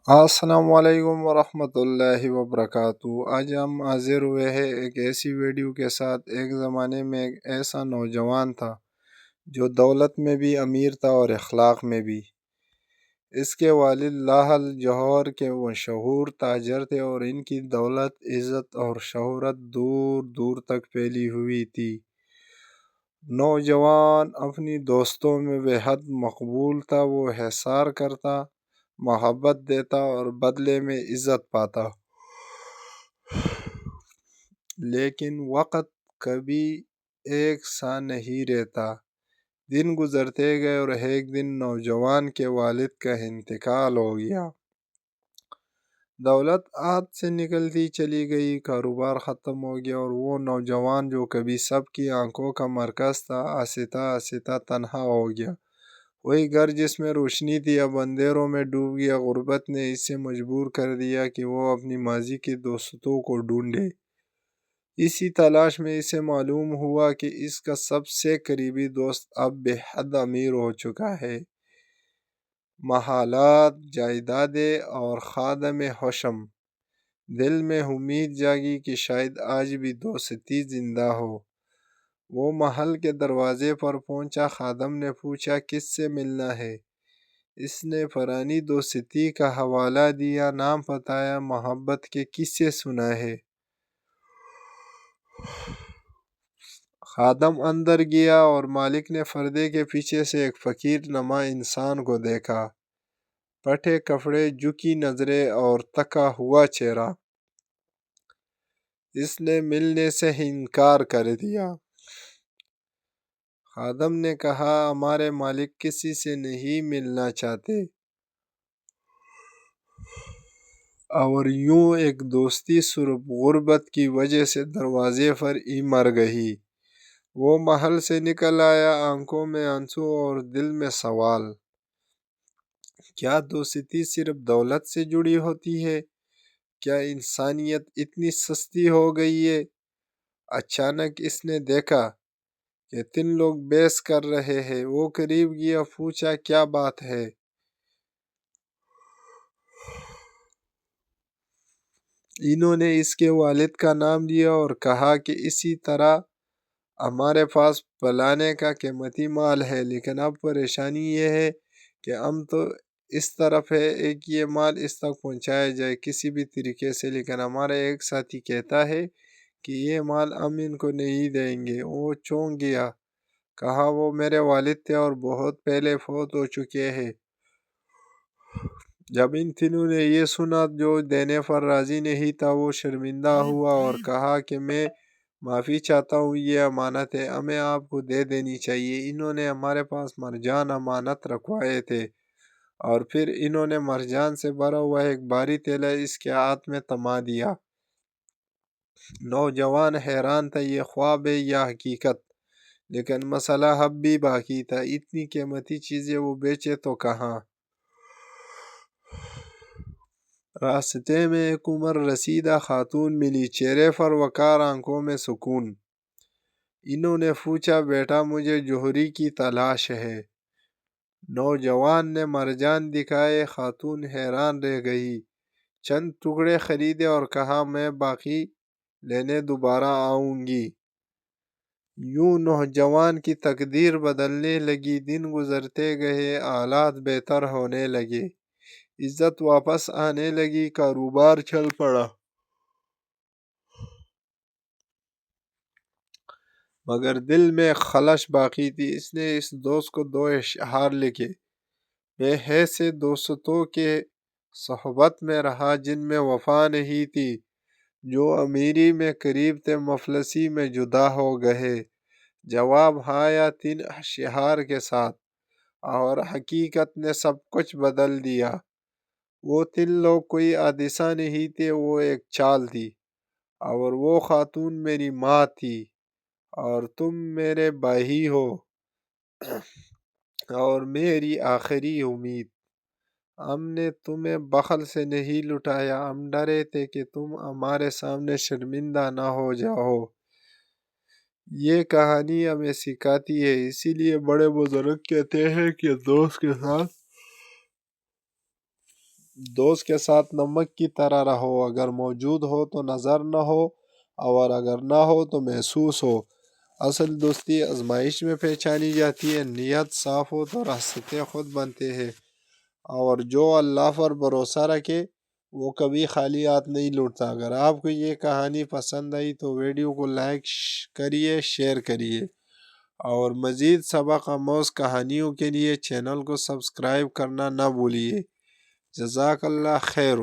السلام علیکم ورحمۃ اللہ وبرکاتہ۔ آج ہم حاضر ہوئے ہیں ایک ایسی ویڈیو کے ساتھ۔ ایک زمانے میں ایک ایسا نوجوان تھا جو دولت میں بھی امیر تھا اور اخلاق میں بھی۔ اس کے والد لاہل جوہر کے مشہور تاجر تھے اور ان کی دولت، عزت اور شہرت دور دور تک پھیلی ہوئی تھی۔ نوجوان اپنی دوستوں میں بے حد مقبول تھا۔ وہ احسان کرتا، محبت دیتا اور بدلے میں عزت پاتا۔ لیکن وقت کبھی ایک سا نہیں رہتا۔ دن گزرتے گئے اور ایک دن نوجوان کے والد کا انتقال ہو گیا۔ دولت ہاتھ سے نکلتی چلی گئی، کاروبار ختم ہو گیا اور وہ نوجوان جو کبھی سب کی آنکھوں کا مرکز تھا، آہستہ آہستہ تنہا ہو گیا۔ وہی گھر جس میں روشنی تھی اب اندھیروں میں ڈوب گیا۔ غربت نے اسے مجبور کر دیا کہ وہ اپنی ماضی کے دوستوں کو ڈھونڈے۔ اسی تلاش میں اسے معلوم ہوا کہ اس کا سب سے قریبی دوست اب بے حد امیر ہو چکا ہے۔ محلات، جائیدادیں اور خادم حشم۔ دل میں امید جاگی کہ شاید آج بھی دوستی زندہ ہو۔ وہ محل کے دروازے پر پہنچا۔ خادم نے پوچھا، کس سے ملنا ہے؟ اس نے پرانی دوستی کا حوالہ دیا، نام بتایا، محبت کے قصے سنائے۔ خادم اندر گیا اور مالک نے پردے کے پیچھے سے ایک فقیر نما انسان کو دیکھا۔ پھٹے کپڑے، جھکی نظریں اور تھکا ہوا چہرہ۔ اس نے ملنے سے انکار کر دیا۔ خادم نے کہا، ہمارے مالک کسی سے نہیں ملنا چاہتے۔ اور یوں ایک دوستی صرف غربت کی وجہ سے دروازے پر ہی مر گئی۔ وہ محل سے نکل آیا، آنکھوں میں آنسو اور دل میں سوال۔ کیا دوستی صرف دولت سے جڑی ہوتی ہے؟ کیا انسانیت اتنی سستی ہو گئی ہے؟ اچانک اس نے دیکھا کہ 3 لوگ بحث کر رہے ہیں۔ وہ قریب گیا، پوچھا، کیا بات ہے؟ انہوں نے اس کے والد کا نام لیا اور کہا کہ اسی طرح ہمارے پاس پلانے کا قیمتی مال ہے، لیکن اب پریشانی یہ ہے کہ ہم تو اس طرف ہے کہ یہ مال اس تک پہنچایا جائے کسی بھی طریقے سے، لیکن ہمارا ایک ساتھی کہتا ہے کہ یہ مال ہم ان کو نہیں دیں گے۔ وہ چونک گیا، کہا، وہ میرے والد تھے اور بہت پہلے فوت ہو چکے ہیں۔ جب ان تینوں نے یہ سنا جو دینے پر راضی نہیں تھا، وہ شرمندہ ہوا اور کہا کہ میں معافی چاہتا ہوں، یہ امانت ہے، ہمیں آپ کو دے دینی چاہیے۔ انہوں نے ہمارے پاس مرجان امانت رکھوائے تھے۔ اور پھر انہوں نے مرجان سے بھرا ہوا ایک بھاری تھیلا اس کے ہاتھ میں تھما دیا۔ نوجوان حیران تھا، یہ خواب ہے یا حقیقت؟ لیکن مسئلہ اب بھی باقی تھا، اتنی قیمتی چیزیں وہ بیچے تو کہاں؟ راستے میں ایک عمر رسیدہ خاتون ملی، چہرے پر وقار، آنکھوں میں سکون۔ انہوں نے پوچھا، بیٹا مجھے جوہری کی تلاش ہے۔ نوجوان نے مرجان دکھائے۔ خاتون حیران رہ گئی، چند ٹکڑے خریدے اور کہا، میں باقی لینے دوبارہ آؤں گی۔ یوں نوجوان کی تقدیر بدلنے لگی۔ دن گزرتے گئے، حالات بہتر ہونے لگے، عزت واپس آنے لگی، کاروبار چل پڑا۔ مگر دل میں خلش باقی تھی۔ اس نے اس دوست کو 2 اشعار لکھے۔ بے حیث دوستوں کے صحبت میں رہا جن میں وفا نہیں تھی، جو امیری میں قریب تھے مفلسی میں جدا ہو گئے۔ جواب آیا 3 اشعار کے ساتھ، اور حقیقت نے سب کچھ بدل دیا۔ وہ 3 لوگ کوئی حادثہ نہیں تھے، وہ ایک چال تھی۔ اور وہ خاتون میری ماں تھی، اور تم میرے بھائی ہو، اور میری آخری امید۔ ہم نے تمہیں بخل سے نہیں لٹایا، ہم ڈرے تھے کہ تم ہمارے سامنے شرمندہ نہ ہو جاؤ۔ یہ کہانی ہمیں سکھاتی ہے، اسی لیے بڑے بزرگ کہتے ہیں کہ دوست کے ساتھ دوست کے ساتھ نمک کی طرح رہو، اگر موجود ہو تو نظر نہ ہو اور اگر نہ ہو تو محسوس ہو۔ اصل دوستی آزمائش میں پہچانی جاتی ہے، نیت صاف ہو تو راستے خود بنتے ہیں، اور جو اللہ پر بھروسہ رکھے وہ کبھی خالی ہاتھ نہیں لوٹتا۔ اگر آپ کو یہ کہانی پسند آئی تو ویڈیو کو لائک کریے، شیئر کریے، اور مزید سبق آموز کہانیوں کے لیے چینل کو سبسکرائب کرنا نہ بھولیے۔ جزاک اللہ خیر۔